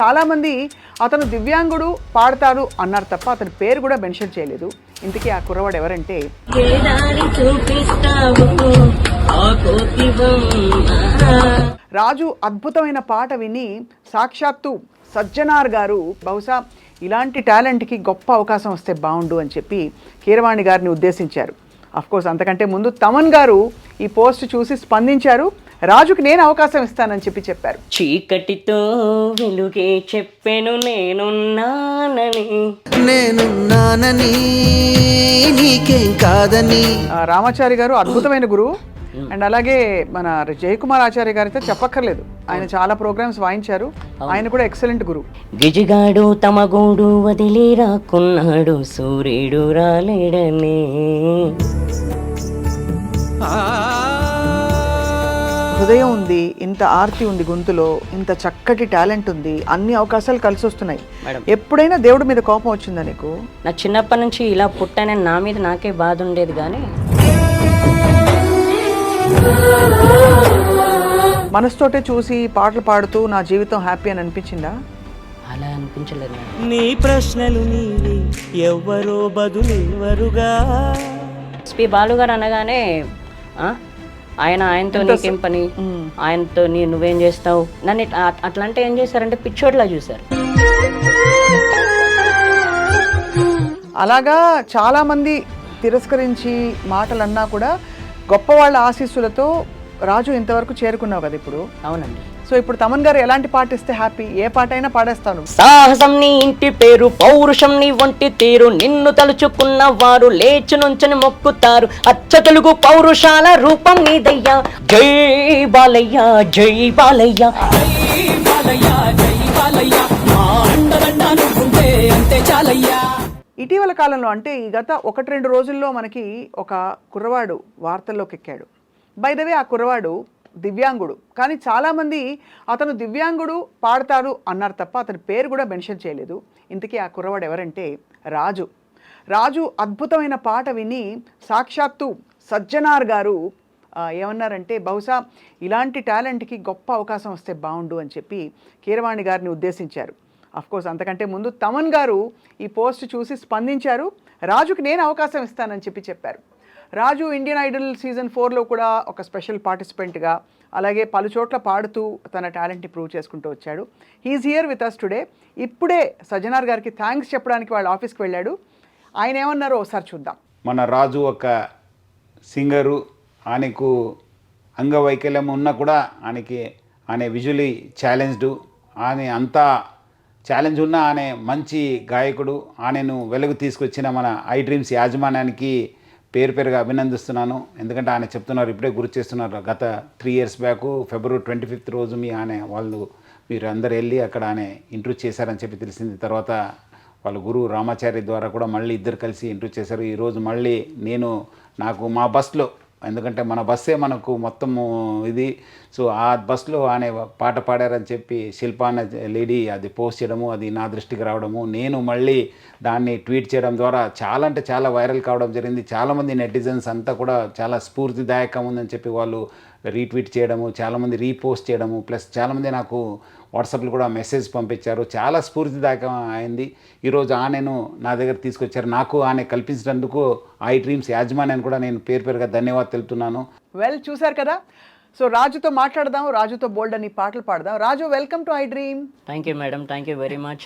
చాలా మంది అతను దివ్యాంగుడు పాడతారు అన్నారు తప్ప అతని పేరు కూడా మెన్షన్ చేయలేదు. ఇంతకీ ఆ కుర్రవాడు ఎవరంటే రాజు. అద్భుతమైన పాట విని సాక్షాత్తు సజ్జనార్ గారు బహుశా ఇలాంటి టాలెంట్కి గొప్ప అవకాశం వస్తే బాగుండు అని చెప్పి కీరవాణి గారిని ఉద్దేశించారు. అఫ్కోర్స్ అంతకంటే ముందు తమన్ గారు ఈ పోస్ట్ చూసి స్పందించారు. రాజుకి నేను అవకాశం ఇస్తానని చెప్పారు. చీకటితో వెలుగే చెప్పెను నేనున్నానని నీకేం కాదని. రామాచారి గారు అద్భుతమైన గురువు. అండ్ అలాగే మన జయకుమార్ ఆచార్య గారు అయితే చెప్పక్కర్లేదు, ఆయన చాలా ప్రోగ్రామ్స్ వాయించారు. ఆయన కూడా ఎక్సలెంట్ గురువు. గిజిగాడు తమ గూడు వదిలి రాకున్నాడు సూర్యుడు రాలేడని. హృదయం ఉంది, ఇంత ఆర్తి ఉంది గొంతులో, ఇంత చక్కటి టాలెంట్ ఉంది, అన్ని అవకాశాలు కలిసి వస్తున్నాయి. ఎప్పుడైనా దేవుడి మీద కోపం వచ్చిందా నీకు? నా చిన్నప్పటి నుంచి ఇలా పుట్టానని నా మీద నాకే బాధ ఉండేది, కానీ మనసుతోటే చూసి పాటలు పాడుతూ నా జీవితం హ్యాపీ అని అనిపించిందా? అలా అనిపించలేదు. నీ ప్రశ్నలు నీవి ఎవ్వరో బదులెవరుగా. ఎస్పి బాలు గారు అనగానే ఆయనతో నీకేం పని, ఆయనతో నువ్వేం చేస్తావు, నన్ను అట్లా అంటే ఏం చేశారంటే పిచ్చోడ్లా చూశారు. అలాగా చాలా మంది తిరస్కరించి మాటలు అన్నా కూడా గొప్ప వాళ్ళ ఆశీస్సులతో రాజు ఇంతవరకు చేరుకున్నావు కదా ఇప్పుడు. అవునండి. సో ఇప్పుడు తమన్ గారు ఎలాంటి పాట ఇస్తే హ్యాపీ? ఏ పాట అయినా పాడేస్తాను. సాహసం నీ ఇంటి పేరు, పౌరుషం నీ వంటి తీరు, నిన్ను తలుచుకున్న వారు లేచి నుంచని మొక్కుతారు. అచ్చ తెలుగు పౌరుషాల రూపం నీదయ్యా. జై బాలయ్య జై బాలయ్య జై బాలయ్య జై బాలయ్య, మా అండదండ నువ్వుంటే అంతే చాలయ్యా. ఇటీవల కాలంలో అంటే ఈ గత 1-2 రోజుల్లో మనకి ఒక కుర్రవాడు వార్తల్లోకి ఎక్కాడు. బై ద వే ఆ కుర్రవాడు దివ్యాంగుడు, కానీ చాలామంది అతను దివ్యాంగుడు పాడతారు అన్నారు తప్ప అతని పేరు కూడా మెన్షన్ చేయలేదు. ఇంతకీ ఆ కుర్రవాడు ఎవరంటే రాజు. రాజు అద్భుతమైన పాట విని సాక్షాత్తు సజ్జనార్ గారు ఏమన్నారంటే బహుశా ఇలాంటి టాలెంట్కి గొప్ప అవకాశం వస్తే బాగుండు అని చెప్పి కీరవాణి గారిని ఉద్దేశించారు. అఫ్కోర్స్ అంతకంటే ముందు తమన్ గారు ఈ పోస్ట్ చూసి స్పందించారు. రాజుకి నేను అవకాశం ఇస్తానని చెప్పారు. రాజు ఇండియన్ ఐడల్ సీజన్ 4లో కూడా ఒక స్పెషల్ పార్టిసిపెంట్గా, అలాగే పలు చోట్ల పాడుతూ తన టాలెంట్ని ప్రూవ్ చేసుకుంటూ వచ్చాడు. He is here with us today. ఇప్పుడే సజ్జనార్ గారికి థ్యాంక్స్ చెప్పడానికి వాళ్ళ ఆఫీస్కి వెళ్ళాడు. ఆయన ఏమన్నారో ఒకసారి చూద్దాం. మన రాజు ఒక సింగరు, ఆయనకు అంగవైకల్యం ఉన్నా కూడా ఆయన విజువలీ ఛాలెంజ్డ్, ఆయన అంతా ఛాలెంజ్ ఉన్న ఆయన మంచి గాయకుడు. ఆయనను వెలుగు తీసుకొచ్చిన మన ఐ డ్రీమ్స్ యాజమాన్యానికి పేరుగా అభినందిస్తున్నాను. ఎందుకంటే ఆయన చెప్తున్నారు, ఇప్పుడే గుర్తు చేస్తున్నారు, గత 3 years బ్యాక్ February 25th రోజు మీరు అందరు వెళ్ళి అక్కడ ఆయన ఇంటర్వ్యూ చేశారని చెప్పి తెలిసింది. తర్వాత వాళ్ళ గురువు రామాచారి ద్వారా కూడా మళ్ళీ ఇద్దరు కలిసి ఇంటర్వ్యూ చేశారు. ఈరోజు మళ్ళీ నాకు మా బస్లో, ఎందుకంటే మన బస్సే మనకు మొత్తము ఇది, సో ఆ బస్లో ఆయన పాట పాడారని చెప్పి శిల్ప అనే లేడీ అది పోస్ట్ చేయడము, అది నా దృష్టికి రావడము, నేను మళ్ళీ దాన్ని ట్వీట్ చేయడం ద్వారా చాలా అంటే చాలా వైరల్ కావడం జరిగింది. చాలామంది నెటిజన్స్ అంతా కూడా చాలా స్ఫూర్తిదాయకం ఉందని చెప్పి వాళ్ళు రీట్వీట్ చేయడము, చాలామంది రీపోస్ట్ చేయడము, ప్లస్ చాలామంది నాకు వాట్సాప్లో కూడా మెసేజ్ పంపించారు. చాలా స్ఫూర్తిదాయకం అయింది. ఈరోజు ఆయనను నా దగ్గర తీసుకొచ్చారు. నాకు ఆయన కల్పించినందుకు ఐ డ్రీమ్స్ యాజమాన్యాన్ని కూడా నేను పేరుగా ధన్యవాదాలు తెలుపుతున్నాను. వెల్, చూశారు కదా. సో రాజుతో మాట్లాడదాం, రాజుతో బోల్డ్ అని పాటలు పాడదాం. Raju, welcome to iDream. Thank you madam, thank you very much.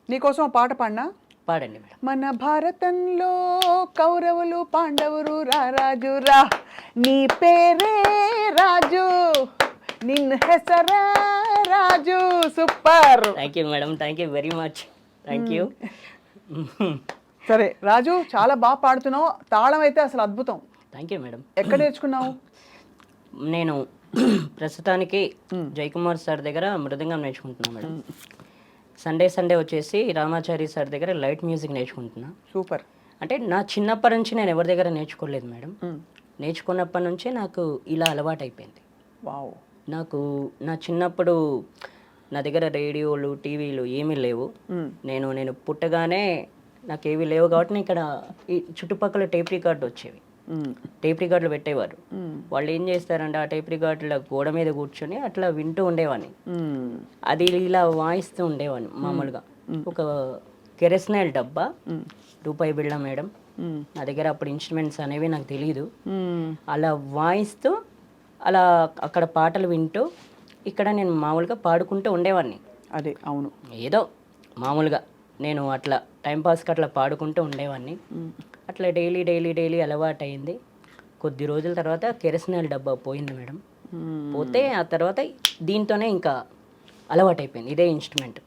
నీకోసం పాట పాడినా? పాడండి మేడం. మన భారతంలో కౌరవులు పాండవులు రా రాజు రా, నీ పేరే రాజు, నిన్ను హెసరా Raju. Super. Thank you madam, thank you very much. Thank you. సరే రాజు, చాలా బాగా పాడుతున్నావు. తాళం అయితే అసలు అద్భుతం. థ్యాంక్ యూ మేడం. ఎక్కడ నేర్చుకున్నావు? నేను ప్రస్తుతానికి జయకుమార్ సార్ దగ్గర మృదంగం నేర్చుకుంటున్నాను మేడం. సండే వచ్చేసి రామాచారి సార్ దగ్గర లైట్ మ్యూజిక్ నేర్చుకుంటున్నా. సూపర్. అంటే నా చిన్నప్పటి నుంచి నేను ఎవరి దగ్గర నేర్చుకోలేదు మేడం. నేర్చుకున్నప్పటి నుంచే నాకు ఇలా అలవాటు అయిపోయింది. వావ్. నాకు నా చిన్నప్పుడు నా దగ్గర రేడియోలు, టీవీలు ఏమీ లేవు. నేను పుట్టగానే నాకు ఏవి లేవు కాబట్టి ఇక్కడ ఈ చుట్టుపక్కల టేప్ రికార్డు వచ్చేవి. టేప్ రికార్డులు పెట్టేవారు. వాళ్ళు ఏం చేస్తారంటే ఆ టేప్ రికార్డుల గోడ మీద కూర్చొని అట్లా వింటూ ఉండేవాడిని. అది ఇలా వాయిస్తూ ఉండేవాడిని మామూలుగా. ఒక కెరస్నాయిల్ డబ్బా, రూపాయి బిళ్ళ మేడం, నా దగ్గర అప్పుడు ఇన్స్ట్రుమెంట్స్ అనేవి నాకు తెలియదు. అలా వాయిస్తూ అలా అక్కడ పాటలు వింటూ ఇక్కడ నేను మామూలుగా పాడుకుంటూ ఉండేవాడిని. అదే అవును, ఏదో మామూలుగా నేను అట్లా టైంపాస్కి అట్లా పాడుకుంటూ ఉండేవాడిని. అట్లా డైలీ డైలీ డైలీ అలవాటు అయింది. కొద్ది రోజుల తర్వాత కెరసనాయిల్ డబ్బా పోయింది మేడం. పోతే ఆ తర్వాత దీంతోనే ఇంకా అలవాటు అయిపోయింది, ఇదే ఇన్స్ట్రుమెంట్.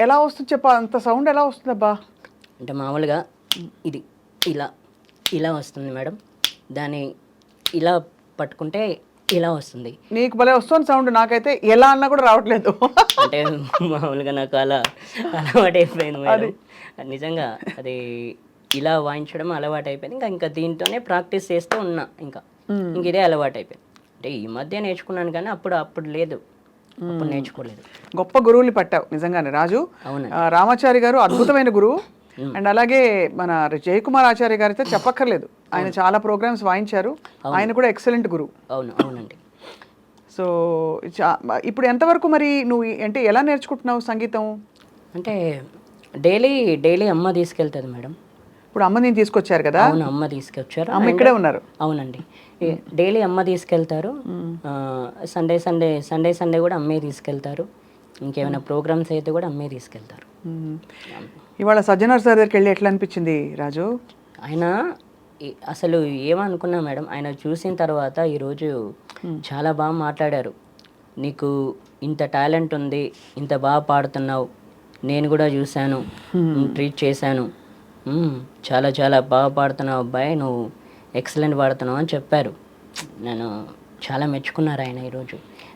ఎలా వస్తుంది చెప్పా, అంత సౌండ్ ఎలా వస్తుంది అబ్బా? అంటే మామూలుగా ఇది ఇలా ఇలా వస్తుంది మేడం, దాన్ని ఇలా పట్టుకుంటే ఇలా వస్తుంది. నీకు భలే వస్తుంది సౌండ్, నాకైతే ఎలా అన్నా కూడా రావట్లేదు. అంటే మామూలుగా నాకు అలా అలవాటు అయిపోయింది మేడం. నిజంగా అది ఇలా వాయించడం అలవాటు అయిపోయింది. ఇంకా దీంతోనే ప్రాక్టీస్ చేస్తూ ఉన్నా. ఇంక ఇదే అలవాటు అయిపోయింది. అంటే ఈ మధ్య నేర్చుకున్నాను కానీ అప్పుడు లేదు, అప్పుడు నేర్చుకోలేదు. గొప్ప గురువుని పట్టావు నిజంగానే రాజు. అవునండి. రామాచారి గారు అద్భుతమైన గురువు. అండ్ అలాగే మన జయకుమార్ ఆచార్య గారితో చెప్పక్కర్లేదు, ఆయన చాలా ప్రోగ్రామ్స్ వాయించారు. ఆయన కూడా ఎక్సలెంట్ గురువు. అవునండి. సో ఇప్పుడు ఎంతవరకు మరి నువ్వు అంటే ఎలా నేర్చుకుంటున్నావు సంగీతం? అంటే డైలీ అమ్మ తీసుకెళ్తుంది మేడం. ఇప్పుడు అమ్మ నేను తీసుకొచ్చారు కదా? అవును, అమ్మ తీసుకొచ్చారు. అమ్మ ఇక్కడే ఉన్నారు. అవునండి, డైలీ అమ్మ తీసుకెళ్తారు. సండే కూడా అమ్మే తీసుకెళ్తారు. ఇంకేమైనా ప్రోగ్రామ్స్ అయితే కూడా అమ్మే తీసుకెళ్తారు. ఇవాళ సజ్జనార్ సార్ దగ్గరికి వెళ్ళి ఎట్లా అనిపించింది రాజు? ఆయన అసలు ఏమనుకున్నా మేడం, ఆయన చూసిన తర్వాత ఈరోజు చాలా బాగా మాట్లాడారు. నీకు ఇంత టాలెంట్ ఉంది, ఇంత బాగా పాడుతున్నావు, నేను కూడా చూశాను, ట్రీట్ చేశాను, చాలా చాలా బాగా పాడుతున్నావు అబ్బాయి, నువ్వు ఎక్సలెంట్ పాడుతున్నావు అని చెప్పారు. నేను చాలా మెచ్చుకున్నారు ఆయన ఈరోజు.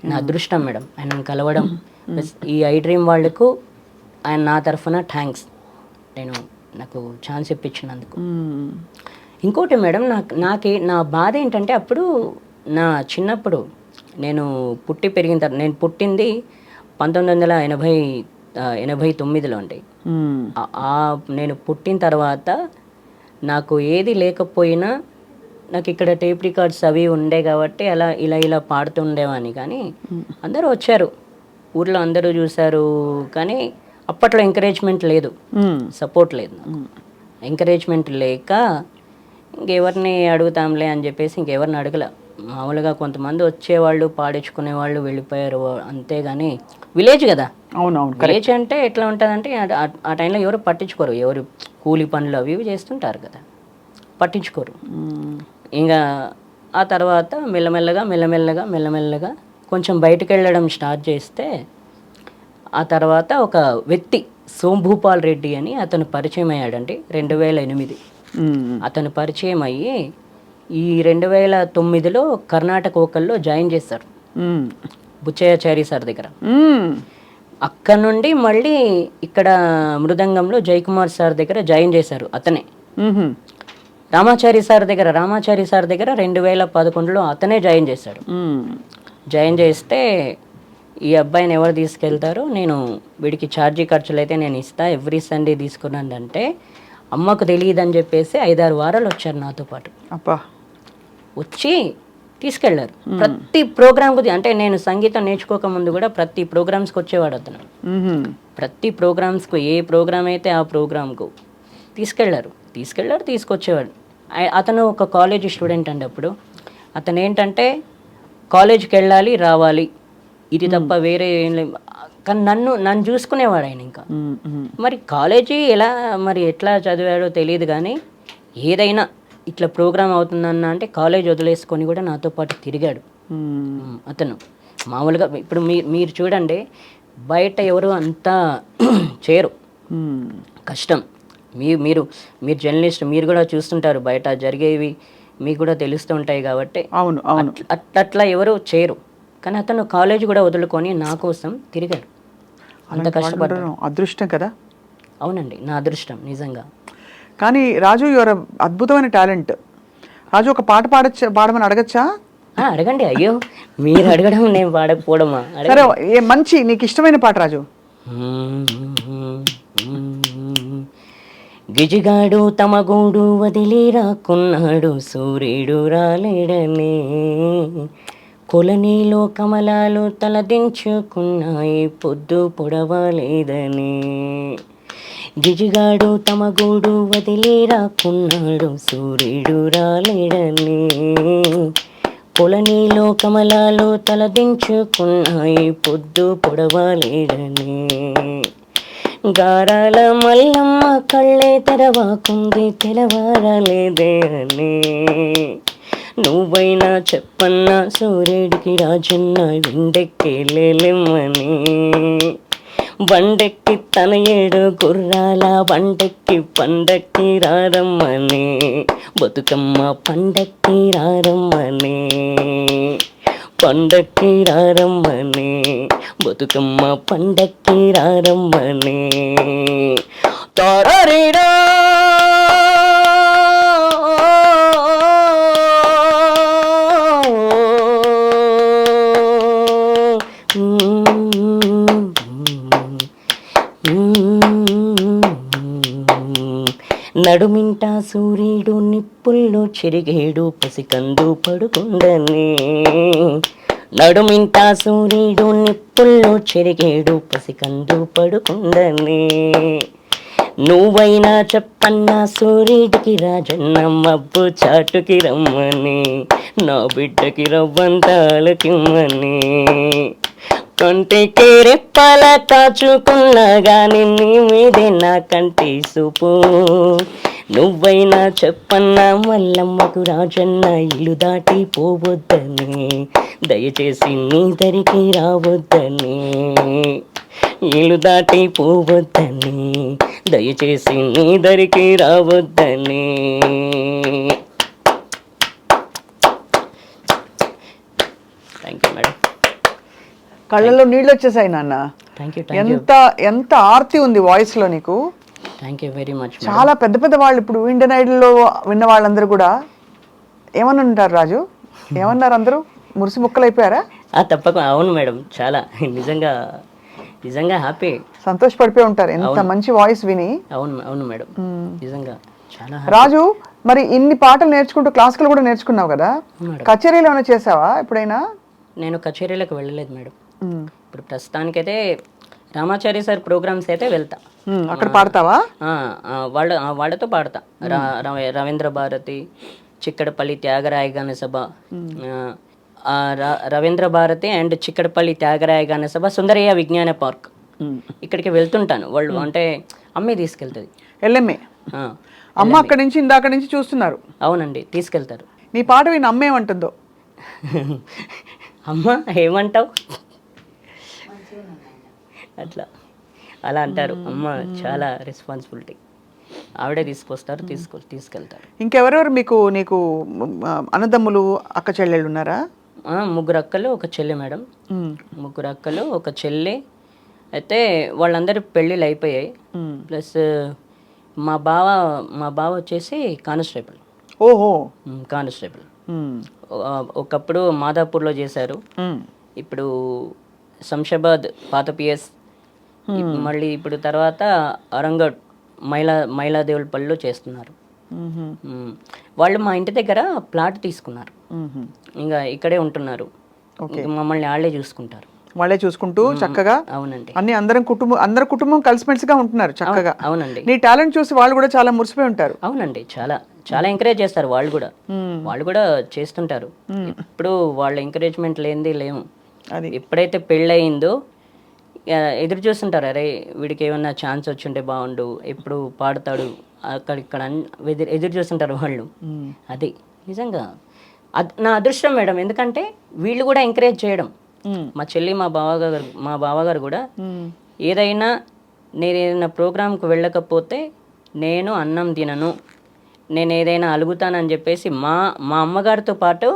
నా అదృష్టం మేడం ఆయనను కలవడం. ఈ ఐ డ్రీమ్ వాళ్ళకు ఆయన నా తరఫున థ్యాంక్స్, నాకు ఛాన్స్ ఇప్పించినందుకు. ఇంకోటి మేడం, నా బాధ ఏంటంటే అప్పుడు నా చిన్నప్పుడు నేను పుట్టి పెరిగిన తర్వాత, నేను పుట్టింది 1989లో అండి. నేను పుట్టిన తర్వాత నాకు ఏది లేకపోయినా నాకు ఇక్కడ టేప్ రికార్డ్స్ అవి ఉండే కాబట్టి అలా ఇలా పాడుతూ ఉండేవాడిని. కానీ అందరూ వచ్చారు, ఊర్లో అందరూ చూశారు, కానీ అప్పట్లో ఎంకరేజ్మెంట్ లేదు, సపోర్ట్ లేదు. ఎంకరేజ్మెంట్ లేక ఇంకెవరిని అడుగుతాంలే అని చెప్పేసి ఇంకెవరిని అడగల. మామూలుగా కొంతమంది వచ్చేవాళ్ళు, పాడించుకునేవాళ్ళు, వెళ్ళిపోయారు, అంతేగాని విలేజ్ కదా. అవునవును, విలేజ్ అంటే ఎట్లా ఉంటుందంటే ఆ టైంలో ఎవరు పట్టించుకోరు, ఎవరు కూలి పనులు అవి చేస్తుంటారు కదా, పట్టించుకోరు. ఇంకా ఆ తర్వాత మెల్లమెల్లగా కొంచెం బయటకు వెళ్ళడం స్టార్ట్ చేస్తే, ఆ తర్వాత ఒక వ్యక్తి సోంభూపాల్ రెడ్డి అని అతను పరిచయం అయ్యాడండి 2008. అతను పరిచయం అయ్యి ఈ 2009లో కర్ణాటక వోకల్లో జాయిన్ చేశారు బుచ్చయ్యాచారి సార్ దగ్గర. అక్కడ నుండి మళ్ళీ ఇక్కడ మృదంగంలో జయకుమార్ సార్ దగ్గర జాయిన్ చేశారు. అతనే రామాచారి సార్ దగ్గర 2011లో అతనే జాయిన్ చేశాడు. జాయిన్ చేస్తే ఈ అబ్బాయిని ఎవరు తీసుకెళ్తారో, నేను వీడికి ఛార్జీ ఖర్చులు అయితే నేను ఇస్తా, ఎవ్రీ సండే తీసుకున్నానంటే అమ్మకు తెలియదని చెప్పేసి 5-6 వారాలు వచ్చారు నాతో పాటు. వచ్చి తీసుకెళ్లారు ప్రతి ప్రోగ్రామ్కు. అంటే నేను సంగీతం నేర్చుకోక ముందు కూడా ప్రతి ప్రోగ్రామ్స్కి వచ్చేవాడు అతను. ప్రతి ప్రోగ్రామ్స్కు, ఏ ప్రోగ్రామ్ అయితే ఆ ప్రోగ్రామ్కు తీసుకొచ్చేవాడు. అతను ఒక కాలేజీ స్టూడెంట్ అండి. అప్పుడు అతను ఏంటంటే కాలేజీకి వెళ్ళాలి, రావాలి, ఇది తప్ప వేరే ఏం లేదు. కానీ నన్ను చూసుకునేవాడు ఆయన. ఇంకా మరి కాలేజీ ఎట్లా చదివాడో తెలియదు, కానీ ఏదైనా ఇట్లా ప్రోగ్రామ్ అవుతుందన్న అంటే కాలేజ్ వదిలేసుకొని కూడా నాతో పాటు తిరిగాడు అతను. మామూలుగా ఇప్పుడు మీరు చూడండి, బయట ఎవరు అంతా చేయరు, కష్టం. మీరు జర్నలిస్ట్, మీరు కూడా చూస్తుంటారు, బయట జరిగేవి మీకు కూడా తెలుస్తూ ఉంటాయి కాబట్టి. అవును, అట్లా ఎవరు చేయరు. కానీ అతను కాలేజ్ కూడా వదులుకొని నా కోసం తిరిగాడు. అంత కష్టపడ్డాడు. అదృష్టం కదా. అవునండి, నా అదృష్టం నిజంగా. కానీ రాజు, యువర్ అద్భుతమైన టాలెంట్. రాజు, ఒక పాట పాడమని అడగచ్చా? అడగండి. అయ్యో, మీరు అడగడం నేను పాడకపోవడమా? సరే, మంచి నీకు ఇష్టమైన పాట రాజు. గిజిగాడు తమ గూడు వదిలి రాకున్నాడు, సూర్యుడు రాలేడని. కొలనీలో కమలాలు తలదించుకున్నాయి, పొద్దు పొడవలేదని. గిజిగాడు తమ గూడు వదిలి రాకున్నాడు, సూర్యుడు రాలేడని. కొలనీలో కమలాలు తలదించుకున్నాయి, పొద్దు పొడవలేడని. గారాల మల్లమ్మ కళ్ళే తెరవాకుంది, తెలవారలేదే అని. నువ్వైనా చెప్పన్నా సూర్యుడికి రాజన్న, విండెక్కి లేలేమని. బండెక్కి తన 7 గుర్రాల బండెక్కి పండక్కి రారమ్మని. బతుకమ్మ పండక్కి రారమ్మని, పండక్కి రారమ్మని. బతుకమ్మ పండక్కి రారమ్మని. తారరీరా నడుమింట సూర్యుడు నిప్పుల్లో చెరిగేడు, పసికందు పడుకుండని. నడుమింట సూర్యుడు నిప్పుల్లో చెరిగేడు, పసికందు పడుకుండని. నువ్వైనా చెప్పన్నా సూర్యుడికి రాజన్న, మబ్బు చాటుకి రమ్మని. నా బిడ్డకి రవ్వంతాలకిమ్మని. కంటికి రెప్పల కాచుకున్నా గాని నీ మీదే నా కంటి చూపు. నువ్వైనా చెప్పన్నా మల్లమ్మకు రాజన్న, ఇల్లు దాటి పోవద్దని. దయచేసి నీ దరికి రావద్దని. ఇల్లు దాటి పోవద్దని, దయచేసి నీ దరికి రావద్దని. Thank you madam. కళ్ళల్లో నీళ్ళు వచ్చేసాయి నాన్న. Thank you. ఎంత ఎంత ఆర్తి ఉంది వాయిస్ లో నీకు. Thank you very much. చాలా పెద్ద పెద్ద వాళ్ళు ఇప్పుడు ఇండియన్ ఐడల్లో విన్న వాళ్ళందరూ కూడా ఏమని ఉంటారు రాజు? ఏమన్నారు అందరూ? మురిసి ముక్కలైపోయారా? తప్పక. అవును మేడం, చాలా నిజంగా నిజంగా హ్యాపీ, సంతోషపడిపోయి ఉంటారు ఎంత మంచి వాయిస్ విని. అవును అవును మేడం, నిజంగా చాలా. రాజు, మరి ఇన్ని పాటలు నేర్చుకుంటూ క్లాసికల్ కూడా నేర్చుకున్నావు కదా, కచేరీలో ఏమైనా చేసావా ఎప్పుడైనా? నేను కచేరీలకు వెళ్ళలేదు మేడం. ఇప్పుడు ప్రస్తుతానికైతే రామాచారి సార్ ప్రోగ్రామ్స్ అయితే వెళ్తా. అక్కడ పాడతావా? వాళ్ళతో పాడతా. రవీంద్ర భారతి, చిక్కడపల్లి త్యాగరాయ గాన సభ, రవీంద్ర భారతి అండ్ చిక్కడపల్లి త్యాగరాయ గాన సభ, సుందరయ్య విజ్ఞాన పార్క్, ఇక్కడికి వెళ్తుంటాను. వాళ్ళు అంటే అమ్మే తీసుకెళ్తుంది. ఎల్ఎంఏ అమ్మ అక్కడి నుంచి ఇందాక నుంచి చూస్తున్నారు. అవునండి, తీసుకెళ్తారు. నీ పాట విని అమ్మ ఏమంటుందో? అమ్మ ఏమంటావు అట్లా అలా అంటారు. అమ్మ చాలా రెస్పాన్సిబిలిటీ, ఆవిడే తీసుకొస్తారు, తీసుకెళ్తారు. ఇంకెవరెవరు మీకు నీకు అన్నదమ్ములు అక్క చెల్లెళ్ళు ఉన్నారా? 3 అక్కలు 1 చెల్లి మేడం. 3 అక్కలు 1 చెల్లి. అయితే వాళ్ళందరి పెళ్ళిళ్ళు అయిపోయాయి. ప్లస్ మా బావ వచ్చేసి కానిస్టేబుల్. ఓహో, కానిస్టేబుల్. ఒకప్పుడు మాదాపూర్లో చేశారు, ఇప్పుడు శంషాబాద్ పాత పిఎస్, మళ్ళీ ఇప్పుడు తర్వాత అరంగడ్ మైలాదేవులపల్లిలో చేస్తున్నారు. వాళ్ళు మా ఇంటి దగ్గర ప్లాట్ తీసుకున్నారు, ఇంకా ఇక్కడే ఉంటున్నారు. మమ్మల్ని వాళ్ళే చూసుకుంటూ చక్కగా. అవునండి, అందరు కుటుంబం కలిసిమెలిసిగా ఉంటున్నారు చక్కగా. అవునండి. నీ టాలెంట్ చూసి వాళ్ళు కూడా చాలా మురిసిపోయి ఉంటారు. అవునండి, చాలా చాలా ఎంకరేజ్ చేస్తారు. వాళ్ళు కూడా చేస్తుంటారు. ఇప్పుడు వాళ్ళ ఎంకరేజ్మెంట్ లేనిది లేము. అది ఎప్పుడైతే పెళ్ళయిందో ఎదురు చూస్తుంటారు, అరే వీడికి ఏమన్నా ఛాన్స్ వచ్చింటే బాగుండు, ఎప్పుడు పాడతాడు, అక్కడిక్కడ ఎదురు చూస్తుంటారు వాళ్ళు. అది నిజంగా నా అదృష్టం మేడం. ఎందుకంటే వీళ్ళు కూడా ఎంకరేజ్ చేయడం. మా చెల్లి, మా బావగారు కూడా ఏదైనా నేను ప్రోగ్రాంకి వెళ్ళకపోతే నేను అన్నం తినను, నేను ఏదైనా అలుగుతానని చెప్పేసి మా అమ్మగారితో పాటు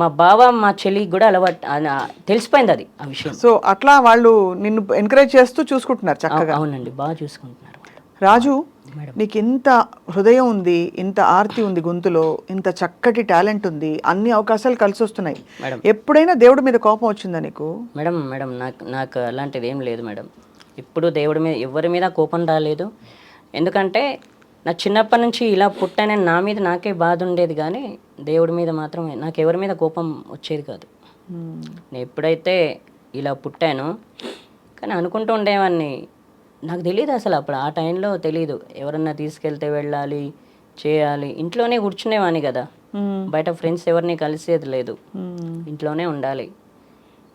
మా బావ, మా చెల్లికి కూడా అలవాటు, తెలిసిపోయింది అది ఆ విషయం. సో అట్లా వాళ్ళు నిన్ను ఎంకరేజ్ చేస్తూ చూసుకుంటున్నారు చక్కగా. అవునండి, బాగా చూసుకుంటున్నారు. రాజు, నీకు ఇంత హృదయం ఉంది, ఇంత ఆర్తి ఉంది గొంతులో, ఇంత చక్కటి టాలెంట్ ఉంది, అన్ని అవకాశాలు కలిసి వస్తున్నాయి. ఎప్పుడైనా దేవుడి మీద కోపం వచ్చిందా నీకు? మేడం నాకు అలాంటిది ఏం లేదు మేడం. ఎప్పుడు దేవుడి మీద ఎవరి మీద కోపం రాలేదు. ఎందుకంటే నా చిన్నప్పటి నుంచి ఇలా పుట్టానని నా మీద నాకే బాధ ఉండేది కానీ దేవుడి మీద మాత్రమే, నాకు ఎవరి మీద కోపం వచ్చేది కాదు. నేను ఎప్పుడైతే ఇలా పుట్టానో కానీ అనుకుంటూ ఉండేవాడిని, నాకు తెలియదు అసలు అప్పుడు ఆ టైంలో తెలియదు. ఎవరన్నా తీసుకెళ్తే వెళ్ళాలి చేయాలి, ఇంట్లోనే కూర్చునేవాడిని కదా, బయట ఫ్రెండ్స్ ఎవరిని కలిసేది లేదు, ఇంట్లోనే ఉండాలి.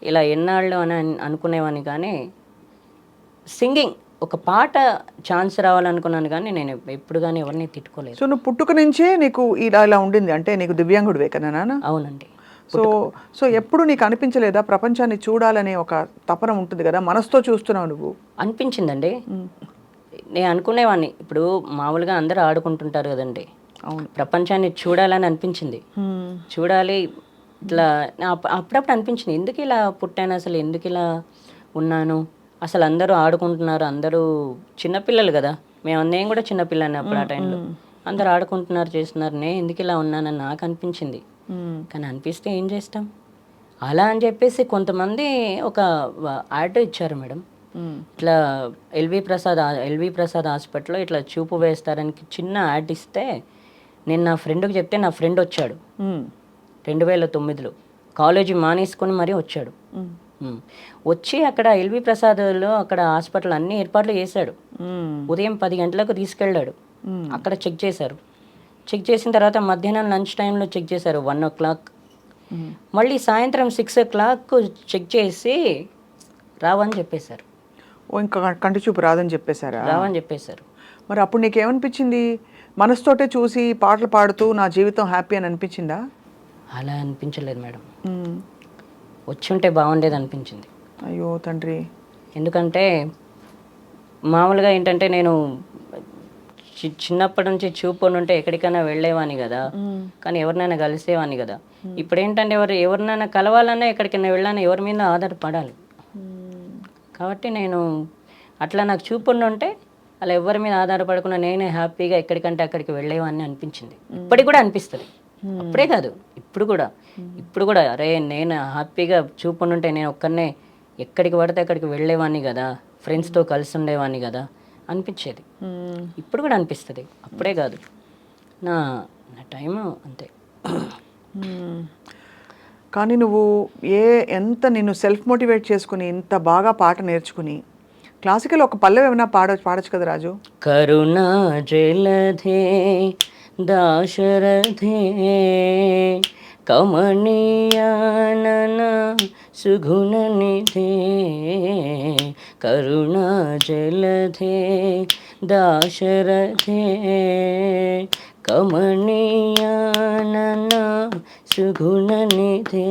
ఇలా ఎన్నాళ్ళు అని అనుకునేవాడిని కానీ సింగింగ్ ఒక పాట ఛాన్స్ రావాలనుకున్నాను కానీ నేను ఎప్పుడు కానీ ఎవరిని తిట్టుకోలేదు. సో నువ్వు పుట్టుక నుంచే నీకు ఇలా ఉండింది, అంటే నీకు దివ్యాంగుడివే కదా నాన్న? అవునండి. సో ఎప్పుడు నీకు అనిపించలేదా ప్రపంచాన్ని చూడాలనే ఒక తపన ఉంటుంది కదా, మనసుతో చూస్తున్నావు నువ్వు? అనిపించిందండి. నేను అనుకునేవాడిని, ఇప్పుడు మామూలుగా అందరూ ఆడుకుంటుంటారు కదండి, అవును, ప్రపంచాన్ని చూడాలని అనిపించింది. చూడాలి ఇట్లా అప్పుడప్పుడు అనిపించింది, ఎందుకు ఇలా పుట్టాను, అసలు ఎందుకు ఇలా ఉన్నాను, అసలు అందరూ ఆడుకుంటున్నారు, అందరూ చిన్నపిల్లలు కదా, నేను కూడా చిన్నపిల్లని అప్పుడు ఆ టైంలో, అందరూ ఆడుకుంటున్నారు చేస్తున్నారు, నేను ఎందుకు ఇలా ఉన్నానని నాకు అనిపించింది. కానీ అనిపిస్తే ఏం చేస్తాం, అలా అని చెప్పేసి కొంతమంది ఒక యాడ్ ఇచ్చారు మేడం, ఇట్లా ఎల్వి ప్రసాద్ హాస్పిటల్లో ఇట్లా చూపు వేస్తారని చిన్న యాడ్ ఇస్తే నేను నా ఫ్రెండ్కి చెప్తే నా ఫ్రెండ్ వచ్చాడు 2009లో, కాలేజీ మానేసుకొని మరీ వచ్చాడు. వచ్చి అక్కడ ఎల్వి ప్రసాద్లో అక్కడ హాస్పిటల్ అన్ని ఏర్పాట్లు చేశాడు. ఉదయం 10 గంటలకు తీసుకెళ్ళాడు, అక్కడ చెక్ చేశారు. చెక్ చేసిన తర్వాత మధ్యాహ్నం లంచ్ టైంలో చెక్ చేశారు 1 o'clock. మళ్ళీ సాయంత్రం 6 o'clock చెక్ చేసి రావని చెప్పేశారు. ఇంకా కంటి చూపు రాదని చెప్పేశారా? రావని చెప్పేశారు. మరి అప్పుడు నీకేమనిపించింది? మనసుతోటే చూసి పాటలు పాడుతూ నా జీవితం హ్యాపీ అని అనిపించిందా? అలా అనిపించలేదు మేడం, వచ్చి ఉంటే బాగుండేది అనిపించింది. అయ్యో తండ్రి. ఎందుకంటే మామూలుగా ఏంటంటే నేను చిన్నప్పటి నుంచి చూపు ఉంటే ఎక్కడికైనా వెళ్ళేవాని కదా, కానీ ఎవరినైనా కలిసేవాని కదా. ఇప్పుడు ఏంటంటే ఎవరినైనా కలవాలన్నా ఎక్కడికైనా వెళ్ళాలన్నా ఎవరి మీద ఆధారపడాలి. కాబట్టి నేను అట్లా నాకు చూపు ఉంటే అలా ఎవరి మీద ఆధారపడకుండా నేనే హ్యాపీగా ఎక్కడికంటే అక్కడికి వెళ్ళేవాన్ని అనిపించింది. ఇప్పటికి కూడా అనిపిస్తుంది, అప్పుడే కాదు ఇప్పుడు కూడా అరే నేను హ్యాపీగా చూపు ఉంటే నేను ఒక్కనే ఎక్కడికి పడితే అక్కడికి వెళ్ళేవాడిని కదా, ఫ్రెండ్స్తో కలిసి ఉండేవాడిని కదా అనిపించేది. ఇప్పుడు కూడా అనిపిస్తుంది, అప్పుడే కాదు, నా టైం అంతే. కానీ నువ్వు ఎంత నిన్ను సెల్ఫ్ మోటివేట్ చేసుకుని ఇంత బాగా పాట నేర్చుకుని క్లాసికల్ ఒక పల్లవి ఏమైనా పాడొచ్చు కదా రాజు? కరుణా జలధే దాశరథే కమనీయానన సుగుణనిధే కరుణా జలధే దాశరథే కమనీయానన సుగుణనిధే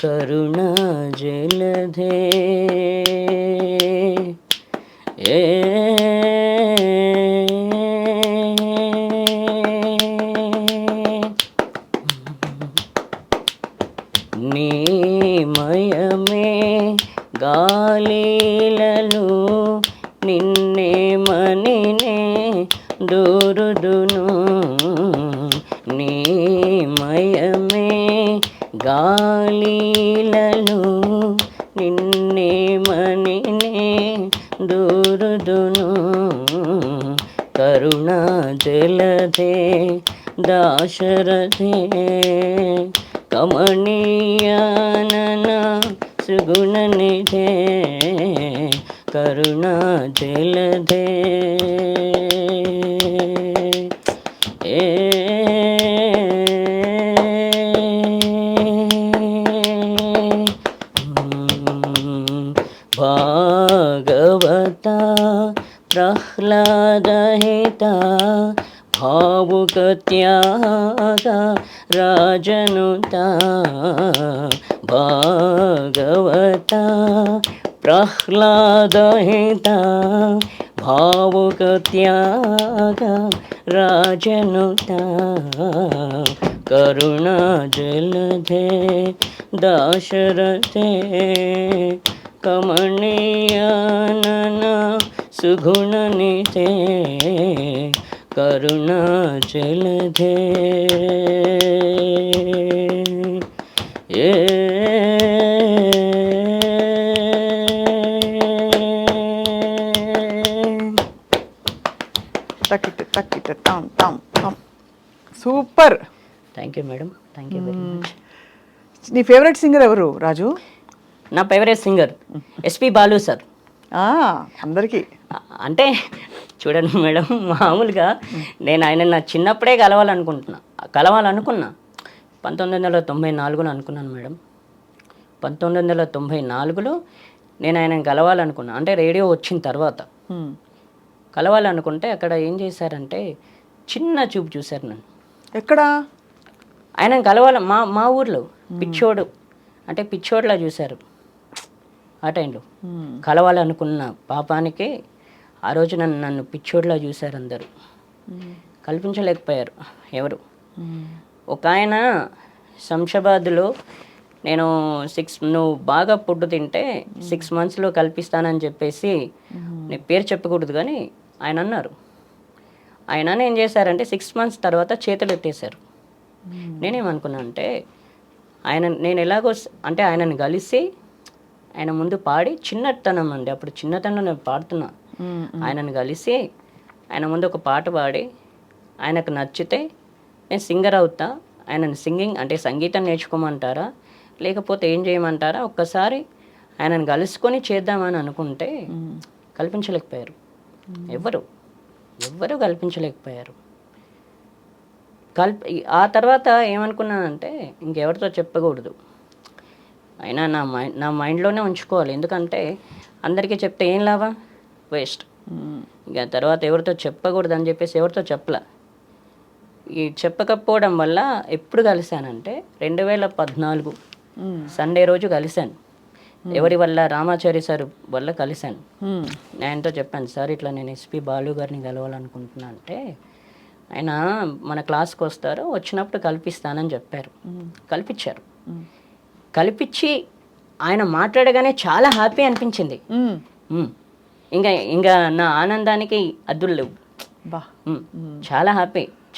కరుణా జలధే నీమయమే గాలిలలో నిన్నే మనినే దూరుదును నీమయమే గాలిలలో నిన్నే మనినే దూరుదును కరుణా జలధే దాశరథే కమనీయానన సుగుణనిధే కరుణా జలధే భాగవత ప్రహ్లాదహిత భావుక త్యాగ రాజనుత భాగవత ప్రహ్లాదహిత భావుక త్యాగ రాజనుత కరుణా జలధే దాశరథే కమనీయానన సుగుణనిధే కరుణా జలధే తక్కిట టాం టాం టాం. Super. Thank you madam, thank you very much. నీ ఫేవరెట్ సింగర్ ఎవరు రాజు? నా favourite singer SP Balu sir. అందరికీ అంటే చూడండి మేడం, మామూలుగా నేను ఆయన నా చిన్నప్పుడే కలవాలనుకున్నా 1994లో అనుకున్నాను మేడం. 1994లో నేను ఆయనను కలవాలనుకున్నా, అంటే రేడియో వచ్చిన తర్వాత కలవాలనుకుంటే అక్కడ ఏం చేశారంటే చిన్న చూపు చూశారు నన్ను. ఎక్కడ? ఆయనను కలవాలి మా ఊర్లో పిచ్చోడు, అంటే పిచ్చోడ్లా చూశారు ఆ టైంలో. కలవాలనుకున్న పాపానికి ఆ రోజు నన్ను పిచ్చోడ్లా చూశారు అందరూ, కల్పించలేకపోయారు ఎవరు. ఒక ఆయన శంషాబాద్లో నేను నువ్వు బాగా ఫుడ్ తింటే 6 monthsలో కల్పిస్తానని చెప్పేసి, నేను పేరు చెప్పకూడదు కానీ ఆయన అన్నారు. ఆయన ఏం చేశారంటే 6 months తర్వాత చేతులు ఎత్తేసారు. నేనేమనుకున్నా అంటే నేను ఎలాగో అంటే ఆయనని కలిసి ఆయన ముందు పాడి, చిన్నతనం అండి అప్పుడు, చిన్నతనం నేను పాడుతున్నా, ఆయనను కలిసి ఆయన ముందు ఒక పాట పాడి ఆయనకు నచ్చితే నేను సింగర్ అవుతా, ఆయనను సింగింగ్ అంటే సంగీతం నేర్చుకోమంటారా లేకపోతే ఏం చేయమంటారా, ఒక్కసారి ఆయనను కలుసుకొని చేద్దామని అనుకుంటే కల్పించలేకపోయారు. ఎవ్వరు కల్పించలేకపోయారు. ఆ తర్వాత ఏమనుకున్నానంటే ఇంకెవరితో చెప్పకూడదు, అయినా నా మైండ్లోనే ఉంచుకోవాలి, ఎందుకంటే అందరికీ చెప్తే ఏం లాభం, వేస్ట్. ఇంకా తర్వాత ఎవరితో చెప్పకూడదు అని చెప్పేసి ఎవరితో చెప్పలా. ఈ చెప్పకపోవడం వల్ల ఎప్పుడు కలిశానంటే 2014 సండే రోజు కలిశాను. ఎవరి వల్ల? రామాచారి సార్ వల్ల కలిశాను. ఆయనతో చెప్పాను, సార్ ఇట్లా నేను ఎస్పి బాలు గారిని కలవాలనుకుంటున్నా అంటే, ఆయన మన క్లాస్కి వస్తారు, వచ్చినప్పుడు కల్పిస్తానని చెప్పారు. కల్పించారు. కల్పించి ఆయన మాట్లాడగానే చాలా హ్యాపీ అనిపించింది. ఇంకా నా ఆనందానికి అద్దులు లేవు.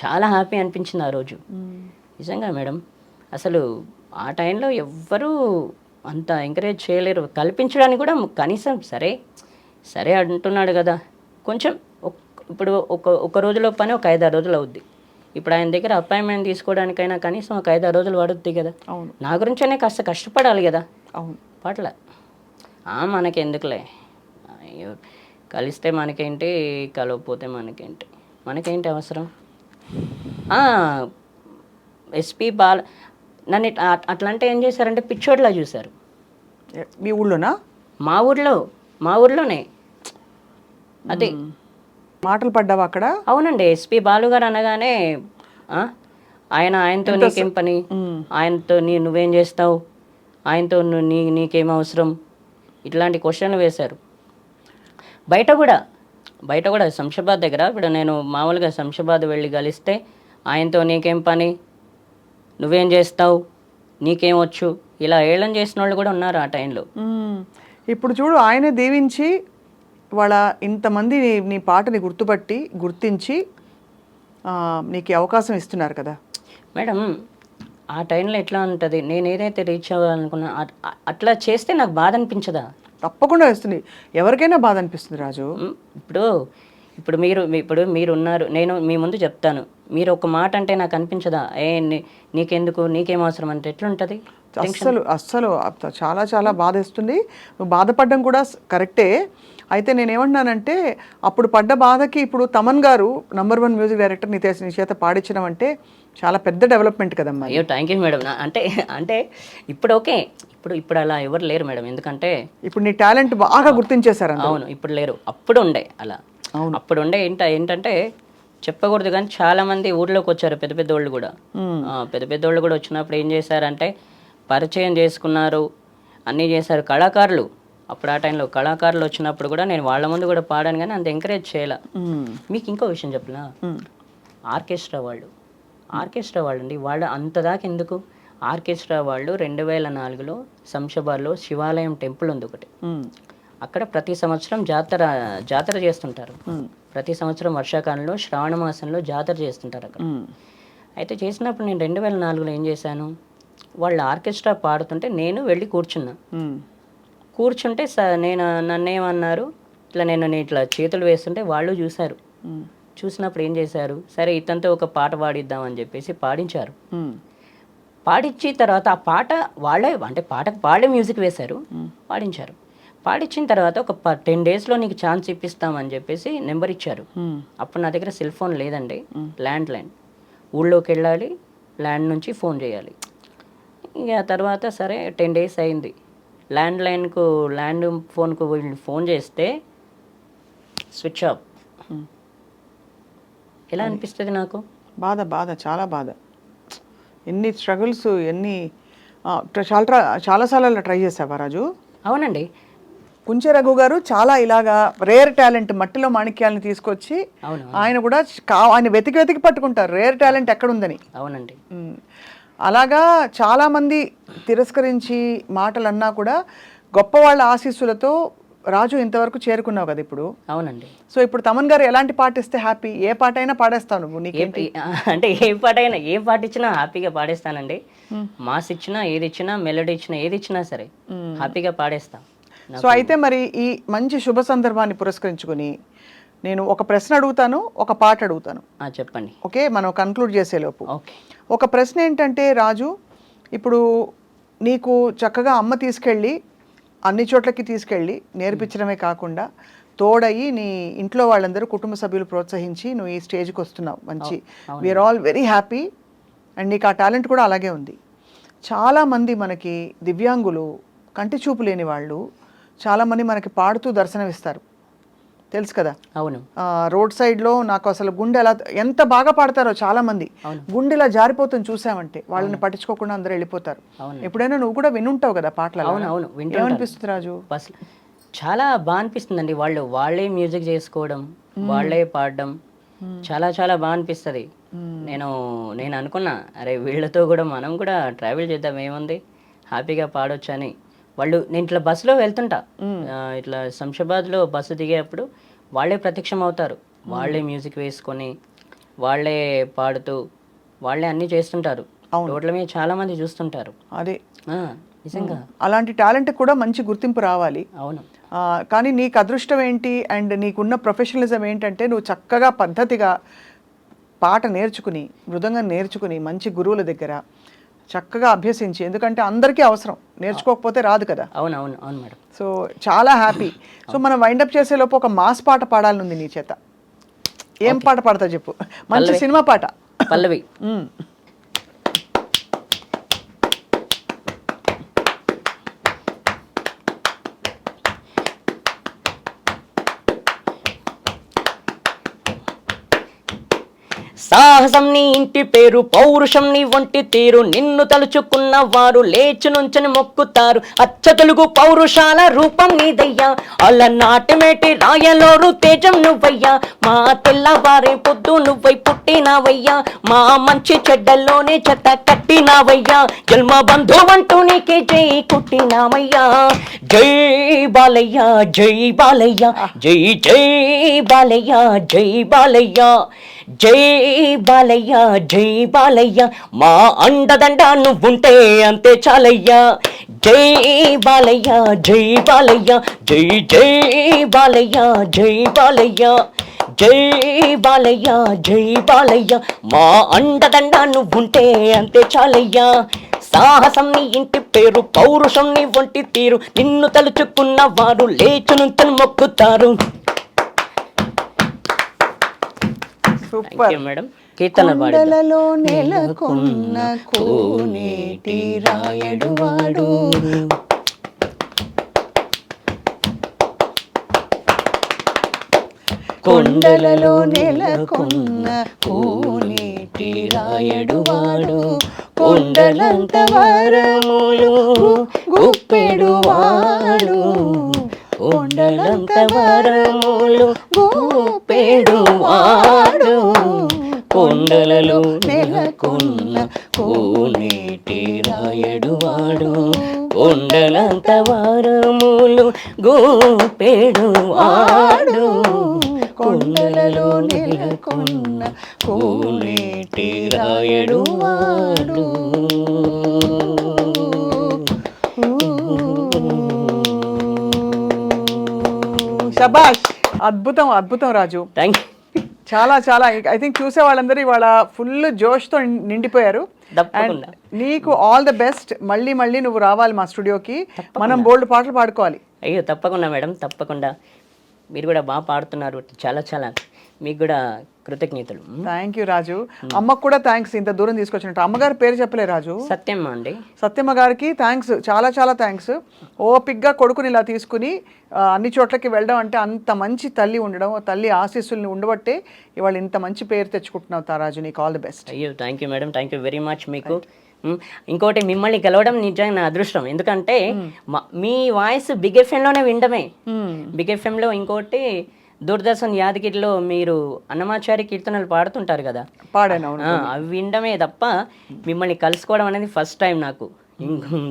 చాలా హ్యాపీ అనిపించింది ఆ రోజు నిజంగా మేడం. అసలు ఆ టైంలో ఎవ్వరూ అంత ఎంకరేజ్ చేయలేరు, కల్పించడానికి కూడా కనీసం సరే అంటున్నాడు కదా, కొంచెం ఇప్పుడు ఒక రోజులో పని ఒక 5-6 రోజులు అవుద్ది. ఇప్పుడు ఆయన దగ్గర అపాయింట్మెంట్ తీసుకోవడానికైనా కనీసం ఒక 5-6 రోజులు పడుద్ది కదా. అవును, నా గురించనే కాస్త కష్టపడాలి కదా. అవును, పట్ల మనకెందుకులే, కలిస్తే మనకేంటి, కలవకపోతే మనకేంటి అవసరం. ఎస్పి బాల నన్ను అట్లా అంటే ఏం చేశారంటే పిచ్చోడ్లా చూశారు. మీ ఊళ్ళోనా? మా ఊర్లోనే. అదే మాటలు పడ్డావా అక్కడ? అవునండి, ఎస్పి బాలు గారు అనగానే ఆయనతో నీకేం పని, ఆయనతో నువ్వేం చేస్తావు, ఆయనతో నీకేం అవసరం, ఇట్లాంటి క్వశ్చన్లు వేశారు. బయట కూడా శంషాబాద్ దగ్గర ఇప్పుడు నేను మామూలుగా శంషాబాద్ వెళ్ళి కలిస్తే ఆయనతో నీకేం పని, నువ్వేం చేస్తావు, నీకేం వచ్చు, ఇలా ఏళ్ళని చేసిన వాళ్ళు కూడా ఉన్నారు ఆ టైంలో. ఇప్పుడు చూడు, ఆయనే దీవించి వాళ్ళ ఇంతమంది నీ పాటని గుర్తించి నీకు అవకాశం ఇస్తున్నారు కదా మేడం. ఆ టైంలో ఎట్లా ఉంటుంది, నేను ఏదైతే రీచ్ అవ్వాలనుకున్నా అట్లా చేస్తే నాకు బాధ అనిపించదా? తప్పకుండా వస్తుంది, ఎవరికైనా బాధ అనిపిస్తుంది రాజు. ఇప్పుడు మీరు ఉన్నారు, నేను మీ ముందు చెప్తాను, మీరు ఒక మాట అంటే నాకు అనిపించదా, నీకెందుకు, నీకేం అవసరం అంటే ఎట్లుంటుంది? అస్సలు చాలా చాలా బాధేస్తుంది. నువ్వు బాధపడడం కూడా కరెక్టే. అయితే నేనేమంటున్నానంటే, అప్పుడు పడ్డ బాధకి ఇప్పుడు తమన్ గారు నంబర్ 1 మ్యూజిక్ డైరెక్టర్ నీ చేత పాడించడం అంటే చాలా పెద్ద డెవలప్మెంట్ కదమ్మా. అయ్యో థ్యాంక్ యూ మేడం. అంటే ఇప్పుడు ఓకే, ఇప్పుడు అలా ఎవరు లేరు మేడం, ఎందుకంటే ఇప్పుడు నీ టాలెంట్ బాగా గుర్తించేశారు. అవును, ఇప్పుడు లేరు, అప్పుడు ఉండే అలా. అప్పుడు ఉండే ఏంటంటే చెప్పకూడదు కానీ చాలా మంది ఊర్లోకి వచ్చారు, పెద్ద పెద్దోళ్ళు కూడా. పెద్దోళ్ళు కూడా వచ్చినప్పుడు ఏం చేశారంటే పరిచయం చేసుకున్నారు, అన్నీ చేశారు. కళాకారులు అప్పుడు ఆ టైంలో కళాకారులు వచ్చినప్పుడు కూడా నేను వాళ్ళ ముందు కూడా పాడాను, కానీ అంత ఎంకరేజ్ చేయాల. మీకు ఇంకో విషయం చెప్పనా, ఆర్కెస్ట్రా వాళ్ళు అండి, వాళ్ళు అంతదాకా ఎందుకు, ఆర్కెస్ట్రా వాళ్ళు 2004లో శంషాబాద్లో శివాలయం టెంపుల్ ఉంది ఒకటి, అక్కడ ప్రతి సంవత్సరం జాతర చేస్తుంటారు. ప్రతి సంవత్సరం వర్షాకాలంలో శ్రావణ మాసంలో జాతర చేస్తుంటారు అక్కడ. అయితే చేసినప్పుడు నేను 2004లో ఏం చేశాను, వాళ్ళు ఆర్కెస్ట్రా పాడుతుంటే నేను వెళ్ళి కూర్చుంటే నన్నేమన్నారు, ఇట్లా నేను ఇట్లా చేతులు వేస్తుంటే వాళ్ళు చూసినప్పుడు ఏం చేశారు, సరే ఇతనితో ఒక పాట పాడిద్దాం అని చెప్పేసి పాడించారు. మ్మ్. పాడించిన తర్వాత ఆ పాట వాళ్ళే అంటే పాటకు వాళ్ళే మ్యూజిక్ వేశారు, పాడించారు. పాడించిన తర్వాత ఒక 10 డేస్లో నీకు ఛాన్స్ ఇప్పిస్తామని చెప్పేసి నెంబర్ ఇచ్చారు. అప్పుడు నా దగ్గర సెల్ ఫోన్ లేదండి, ల్యాండ్ లైన్. ఊళ్ళోకి వెళ్ళాలి, ల్యాండ్ నుంచి ఫోన్ చేయాలి. ఇక తర్వాత సరే 10 డేస్ అయింది. ల్యాండ్ ఫోన్కు వీళ్ళు ఫోన్ చేస్తే స్విచ్ ఆఫ్. ఎలా అనిపిస్తుంది నాకు? బాధ చాలా బాధ. ఎన్ని స్ట్రగుల్స్, ఎన్ని చాలాసార్లు అలా ట్రై చేసావా రాజు? అవునండి. కుంచె రఘు గారు చాలా ఇలాగా రేర్ టాలెంట్, మట్టిలో మాణిక్యాలను తీసుకొచ్చి అవును. ఆయన కూడా ఆయన వెతికి పట్టుకుంటారు రేర్ టాలెంట్ ఎక్కడుందని. అవునండి. అలాగా చాలామంది తిరస్కరించి మాటలు అన్నా కూడా గొప్ప వాళ్ళ ఆశీస్సులతో రాజు ఇంతవరకు చేరుకున్నావు కదా ఇప్పుడు. అవునండి. సో ఇప్పుడు తమన్ గారు ఎలాంటి పాట ఇస్తే హ్యాపీ? ఏ పాట అయినా పాడేస్తావు నువ్వు, నీకేంటి? అంటే ఏ పాట ఇచ్చినా హ్యాపీగా పాడేస్తానండి. మాస్ ఇచ్చినా, ఏది ఇచ్చినా, మెలోడీ ఇచ్చినా, ఏది ఇచ్చినా సరే హ్యాపీగా పాడేస్తా. సో అయితే మరి ఈ మంచి శుభ సందర్భాన్ని పురస్కరించుకుని నేను ఒక ప్రశ్న అడుగుతాను, ఒక పాట అడుగుతాను. చెప్పండి. ఓకే, మనం కన్క్లూడ్ చేసేలోపు ఓకే. ఒక ప్రశ్న ఏంటంటే రాజు, ఇప్పుడు నీకు చక్కగా అమ్మ తీసుకెళ్ళి అన్ని చోట్లకి తీసుకెళ్ళి నేర్పించడమే కాకుండా తోడయి నీ ఇంట్లో వాళ్ళందరూ కుటుంబ సభ్యులు ప్రోత్సహించి నువ్వు ఈ స్టేజ్కి వస్తున్నావు. మంచి, we are all very happy. And నీకు ఆ టాలెంట్ కూడా అలాగే ఉంది. చాలామంది మనకి దివ్యాంగులు, కంటి చూపు లేని వాళ్ళు చాలామంది మనకి పాడుతూ దర్శనమిస్తారు, తెలుసు కదా. అవును. రోడ్ సైడ్లో నాకు అసలు గుండె ఎంత బాగా పాడతారో చాలామంది, గుండె ఇలా జారిపోతుంది చూసామంటే. వాళ్ళని పట్టించుకోకుండా అందరూ వెళ్ళిపోతారు. ఎప్పుడైనా నువ్వు కూడా వినుంటావు కదా పాటలు? అవును. ఏమనిపిస్తుంది రాజు? బస్ చాలా బాగా అనిపిస్తుందండి. వాళ్ళే మ్యూజిక్ చేసుకోవడం, వాళ్ళే పాడడం చాలా చాలా బాగా అనిపిస్తుంది. నేను అనుకున్నా, అరే వీళ్ళతో కూడా మనం కూడా ట్రావెల్ చేద్దాం, ఏముంది, హ్యాపీగా పాడొచ్చు అని. నేను ఇట్లా బస్సులో వెళ్తుంటా, ఇట్లా శంషాబాద్లో బస్సు దిగేటప్పుడు వాళ్ళే ప్రత్యక్షం అవుతారు. వాళ్ళే మ్యూజిక్ వేసుకొని, వాళ్ళే పాడుతూ, వాళ్ళే అన్నీ చేస్తుంటారు. రోడ్ల మీద చాలా మంది చూస్తుంటారు. అదే నిజంగా అలాంటి టాలెంట్ కూడా మంచి గుర్తింపు రావాలి. అవును. కానీ నీకు అదృష్టం ఏంటి అండ్ నీకున్న ప్రొఫెషనలిజం ఏంటంటే నువ్వు చక్కగా పద్ధతిగా పాట నేర్చుకుని, మృదంగం నేర్చుకుని, మంచి గురువుల దగ్గర చక్కగా అభ్యసించి, ఎందుకంటే అందరికీ అవసరం, నేర్చుకోకపోతే రాదు కదా. అవును మేడం. సో చాలా హ్యాపీ. సో మనం వైండప్ చేసేలోపు ఒక మాస్ పాట పాడాలనుంది నీ చేత. ఏం పాట పాడతా చెప్పు? మంచి సినిమా పాట. పల్లవి. సాహసం నీ ఇంటి పేరు, పౌరుషం నీ వంటి తీరు, నిన్ను తలుచుకున్న వారు లేచి నుంచని మొక్కుతారు. అచ్చ తెలుగు పౌరుషాల రూపం నీదయ్యా, అలనాటిమేటి రాయలోరు తేజం నువ్వయ్యా. మా తెల్లవారే పొద్దు నువ్వై పుట్టినావయ్యా, మా మంచి చెడ్డల్లోనే చెత్త కట్టినావయ్యా. జన్మ బంధువంటూ నీకే జై కుట్టినామయ్యా. జై బాలయ్య, జై బాలయ్య, జై జై బాలయ్య, జై బాలయ్య, జై బాలయ్య, జై బాలయ్య. మా అండదండ నువ్వుంటే అంతే చాలయ్యా. జై బాలయ్య, జై బాలయ్య, జై జై బాలయ్య, జై బాలయ్య, జై బాలయ్య, జై బాలయ్య. మా అండదండ నువ్వుంటే అంతే చాలయ్యా. సాహసం నీ ఇంటి పేరు, పౌరుషం నీ వంటి తీరు, నిన్ను తలుచుకున్న వారు లేచి నుంచని మొక్కుతారు. Super madam. కీర్తన కొండలలో నెలకొన్న కోనేటి రాయడు వాడు, కొండలలో నెలకొన్న కోనేటి రాయడు వాడు, కొండలంత వరములు గుప్పెడు వాడు, కొండలంత వరములు గుప్పెడు వాడు, కొండలలో నెలకొన్న కోనేటి రాయడు వాడు, కొండలంత వరములు గుప్పెడు వాడు, కొండలలో నెలకొన్న కోనేటి రాయడు వాడు. శభాష్, అద్భుతం అద్భుతం రాజు. Thank you. చాలా చాలా ఐ థింక్ చూసే వాళ్ళందరూ ఇవాళ ఫుల్ జోష్తో నిండిపోయారు. తప్పకుండా. నీకు ఆల్ ద బెస్ట్. మళ్ళీ మళ్ళీ నువ్వు రావాలి మా స్టూడియోకి, మనం బోల్డ్ పాటలు పాడుకోవాలి. అయ్యో తప్పకుండా మేడం, తప్పకుండా. మీరు కూడా బాగా పాడుతున్నారు, చాలా చాలా మీకు కూడా కృతజ్ఞతలు. థ్యాంక్ యూ రాజు. అమ్మకు కూడా థ్యాంక్స్, ఇంత దూరం తీసుకొచ్చినట్టు. అమ్మగారి పేరు చెప్పలే రాజు. సత్యమ్మ అండి. సత్యమ్మ గారికి థ్యాంక్స్, చాలా చాలా థ్యాంక్స్. ఓపిక్గా కొడుకుని ఇలా తీసుకుని అన్ని చోట్లకి వెళ్ళడం అంటే అంత మంచి తల్లి ఉండడం, తల్లి ఆశీస్సుల్ని ఉండబట్టే ఇవాళ ఇంత మంచి పేరు తెచ్చుకుంటున్నావు తారాజు. నీకు ఆల్ ది బెస్ట్. అయ్యో thank you madam, thank you very much మీకు. ఇంకోటి మిమ్మల్ని గెలవడం నిజంగా నా అదృష్టం. ఎందుకంటే మీ వాయిస్ బిగ్ ఎఫ్ఎంలోనే వినడమే. బిగ్ ఎఫ్ఎంలో ఇంకోటి దూరదర్శన్ యాదగిరిలో మీరు అన్నమాచారి కీర్తనలు పాడుతుంటారు కదా, పాడాను. అవి వినడమే తప్ప మిమ్మల్ని కలుసుకోవడం అనేది ఫస్ట్ టైం నాకు.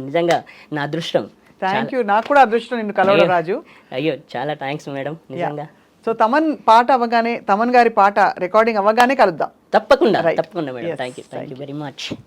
నిజంగా నా అదృష్టం. Thank you. నాకు కూడా అదృష్టం నిన్ను కలవడం రాజు. అయ్యో చాలా థ్యాంక్స్ మేడం, నిజంగా. సో తమన్ పాట అవ్వగానే, తమన్ గారి పాట రికార్డింగ్ అవ్వగానే కలుద్దాం. తప్పకుండా తప్పకుండా madam. Thank you very much.